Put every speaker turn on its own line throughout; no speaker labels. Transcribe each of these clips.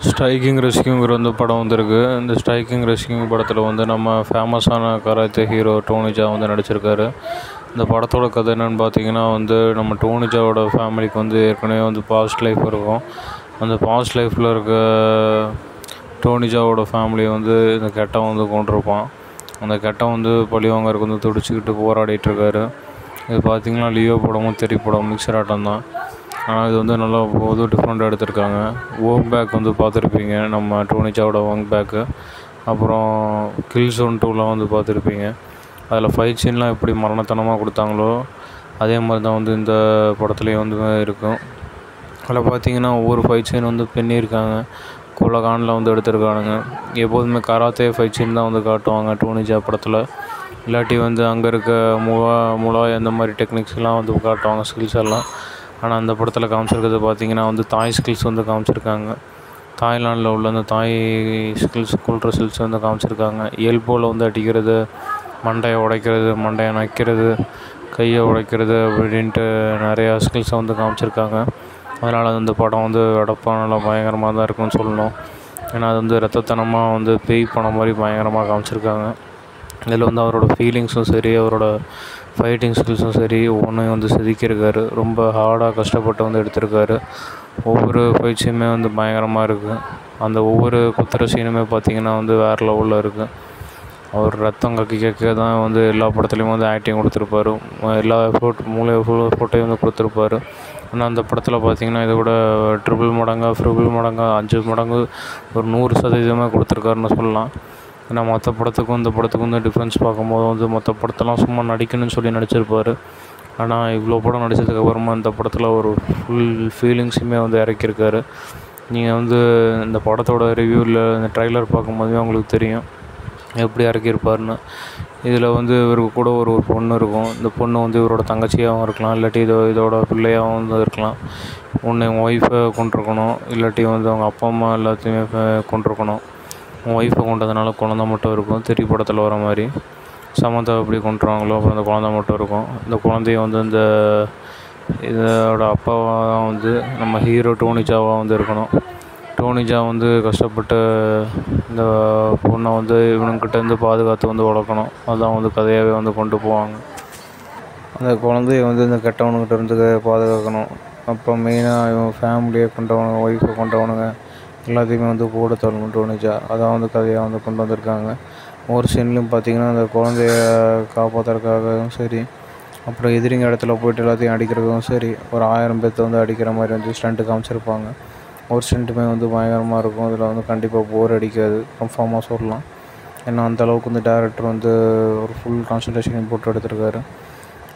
Striking ரெஸ்க்யூங்கிற வந்து படம் வந்திருக்கு. இந்த ஸ்ட்ரைக்கிங் ரெஸ்க்யூ படத்தில் வந்து நம்ம ஃபேமஸான கராத்தே ஹீரோ டோனி ஜா வந்து நடிச்சிருக்காரு. இந்த படத்தோட கதை என்னென்னு பார்த்தீங்கன்னா வந்து நம்ம டோனி ஜாவோட ஃபேமிலிக்கு வந்து ஏற்கனவே வந்து பாஸ்ட் லைஃப் இருக்கும். அந்த பாஸ்ட் லைஃப்பில் இருக்க டோனி ஜாவோட ஃபேமிலியை வந்து இந்த கெட்டவன் வந்து கொண்டிருப்பான். அந்த கெட்டவன் வந்து பழிவாங்கறதுக்கு வந்து துடிச்சிக்கிட்டு போராடிட்டு இருக்காரு. இது பார்த்திங்கன்னா லியோ படமும் தெரி படம் மிக்சர் ஆட்டம் தான். ஆனால் இது வந்து நல்லா பொது டிஃப்ரெண்ட்டாக எடுத்திருக்காங்க. ஓங் பேக் வந்து பார்த்துருப்பீங்க, நம்ம டோனி ஜாவோட ஓங் பேக்கு. அப்புறம் கில் ஜோன் 2லாம் வந்து பார்த்துருப்பீங்க. அதில் ஃபைட் சீன்லாம் எப்படி மரணத்தனமாக கொடுத்தாங்களோ அதே மாதிரி தான் வந்து இந்த படத்துலேயும் வந்து இருக்கும். அதில் பார்த்திங்கன்னா ஒவ்வொரு ஃபைட் சீன் வந்து பின்னியிருக்காங்க. கொலகானில் வந்து எடுத்திருக்கானுங்க. எப்போதுமே கராத்தே ஃபைட் சீன் தான் வந்து காட்டுவாங்க டோனி ஜா படத்தில். இல்லாட்டி வந்து அங்கே இருக்க முலாய் அந்த மாதிரி டெக்னிக்ஸ்லாம் வந்து காட்டுவாங்க, ஸ்கில்ஸ் எல்லாம். ஆனால் அந்த படத்தில் காமிச்சிருக்கிறது பார்த்திங்கன்னா வந்து தாய் ஸ்கில்ஸ் வந்து காமிச்சிருக்காங்க. தாய்லாண்டில் உள்ள அந்த தாய் ஸ்கில்ஸ் கொள்கிற ஸ்கில்ஸ் வந்து காமிச்சிருக்காங்க. எல்போவில் வந்து அடிக்கிறது, மண்டையை உடைக்கிறது, மண்டையை நக்கிறது, கையை உடைக்கிறது அப்படின்ட்டு நிறையா ஸ்கில்ஸை வந்து காமிச்சிருக்காங்க. அதனால் அந்த படம் வந்து அடப்பாக நல்லா பயங்கரமாக தான் இருக்குன்னு சொல்லணும். ஏன்னா அது வந்து ரத்தத்தனமாக வந்து பேய் படம் மாதிரி பயங்கரமாக காமிச்சிருக்காங்க. இதில் வந்து அவரோட ஃபீலிங்ஸும் சரி, அவரோட ஃபைட்டிங் ஸ்கில்ஸும் சரி, ஒவ்வொன்றையும் வந்து செதுக்கியிருக்காரு. ரொம்ப ஹார்டாக கஷ்டப்பட்டு வந்து எடுத்திருக்காரு. ஒவ்வொரு ஃபைட் சீனுமே வந்து பயங்கரமாக இருக்குது. அந்த ஒவ்வொரு குத்துற சீனுமே பார்த்திங்கன்னா வந்து வேறு லெவலில் இருக்குது. அவர் ரத்தம் கக்கி கக்க தான் வந்து எல்லா படத்துலேயும் வந்து ஆக்டிங் கொடுத்துருப்பாரு. எல்லா ஃபோட்டோயும் வந்து கொடுத்துருப்பாரு. ஆனால் அந்த படத்தில் பார்த்திங்கன்னா இதை விட ட்ரிபிள் மடங்காக 5 மடங்கு ஒரு 100% கொடுத்துருக்காருன்னு சொல்லலாம். ஏன்னா மற்ற படத்துக்கும் இந்த படத்துக்கும் வந்து டிஃப்ரென்ஸ் பார்க்கும்போது வந்து மற்ற படத்தெல்லாம் சும்மா நடிக்கணும்னு சொல்லி நடிச்சிருப்பார். ஆனால் இவ்வளோ படம் நடித்ததுக்கப்புறமா இந்த படத்தில் ஒரு ஃபுல் ஃபீலிங்ஸுமே வந்து இறக்கியிருக்காரு. நீங்கள் வந்து இந்த படத்தோட ரிவ்யூவில் இந்த ட்ரைலர் பார்க்கும்போதே உங்களுக்கு தெரியும் எப்படி இறக்கியிருப்பாருன்னு. இதில் வந்து இவருக்கு கூட ஒரு பொண்ணு இருக்கும். இந்த பொண்ணு வந்து இவரோட தங்கச்சியாகவும் இருக்கலாம், இல்லாட்டி இதோட பிள்ளையாகவும் வந்து இருக்கலாம். ஒன்று என் ஒய்ஃபை கொண்டிருக்கணும், இல்லாட்டி வந்து அவங்க அப்பா அம்மா எல்லாத்தையுமே கொண்டிருக்கணும். உன் ஒய்ஃபை கொண்டதுனால குழந்த மட்டும் இருக்கும். தெரி படத்தில் வர மாதிரி சமந்தா எப்படி கொண்டுருவாங்களோ அப்புறம் அந்த குழந்த மட்டும் இருக்கும். இந்த குழந்தைய வந்து இதோட அப்பாவாக தான் வந்து நம்ம ஹீரோ டோனி ஜாவாக வந்து இருக்கணும். டோனி ஜா வந்து கஷ்டப்பட்டு இந்த பொண்ணை வந்து இவனுங்கிட்டேருந்து பாதுகாத்து வந்து வளர்க்கணும். அதுதான் வந்து கதையாகவே வந்து கொண்டு போவாங்க. அந்த குழந்தைய வந்து இந்த கெட்டவனுக்கிட்ட இருந்து பாதுகாக்கணும். அப்புறம் மெயினாக இவன் ஃபேமிலியை கொண்டவனுங்க, ஒய்ஃபை கொண்டவனுங்க எல்லாத்தையுமே வந்து போட தரணும் டோனி ஜா. அதான் வந்து கதையாக வந்து கொண்டு வந்திருக்காங்க. ஒவ்வொரு சீன்லையும் பார்த்திங்கன்னா அந்த குழந்தைய காப்பாற்றுறதுக்காகவும் சரி, அப்புறம் எதிரிங்க இடத்துல போய்ட்டு எல்லாத்தையும் அடிக்கிறதும் சரி, ஒரு 1000 பேர்த்த வந்து அடிக்கிற மாதிரி வந்து ஸ்டண்ட்டு காமிச்சிருப்பாங்க. ஒரு ஸ்டண்ட்டுமே வந்து பயங்கரமாக இருக்கும். அதில் வந்து கண்டிப்பாக போர் அடிக்காது, கன்ஃபார்மாக சொல்லலாம். ஏன்னா அந்தளவுக்கு வந்து டேரக்டர் வந்து ஒரு ஃபுல் கான்சன்ட்ரேஷன் போட்டு எடுத்திருக்காரு.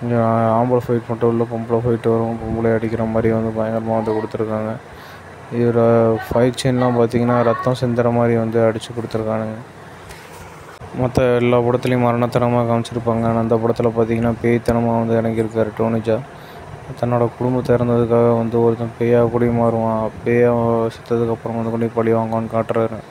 இங்கே ஆம்பளை ஃபைட் மட்டும் இல்லை, பொம்பளை ஃபைட்டு வரும், பொம்பளை அடிக்கிற மாதிரி வந்து பயங்கரமாக வந்து கொடுத்துருக்காங்க. இதில் ஃபைட் சீன்லாம் பார்த்திங்கன்னா ரத்தம் சிந்துற மாதிரி வந்து அடித்து கொடுத்துருக்கானுங்க. மற்ற எல்லா படத்துலையும் மரணத்தனமாக காமிச்சிருப்பாங்க. ஆனால் அந்த படத்தில் பார்த்திங்கன்னா பேய்த்தனமாக வந்து இறங்கியிருக்காரு டோனி ஜா. தன்னோட குடும்பத்தை இறந்ததுக்காக வந்து ஒருத்தன் பேயாக கூடி மாறுவான், பேயாக செத்ததுக்கப்புறம் வந்து கொண்டு பழி வாங்குவான்னு காட்டுறாரு.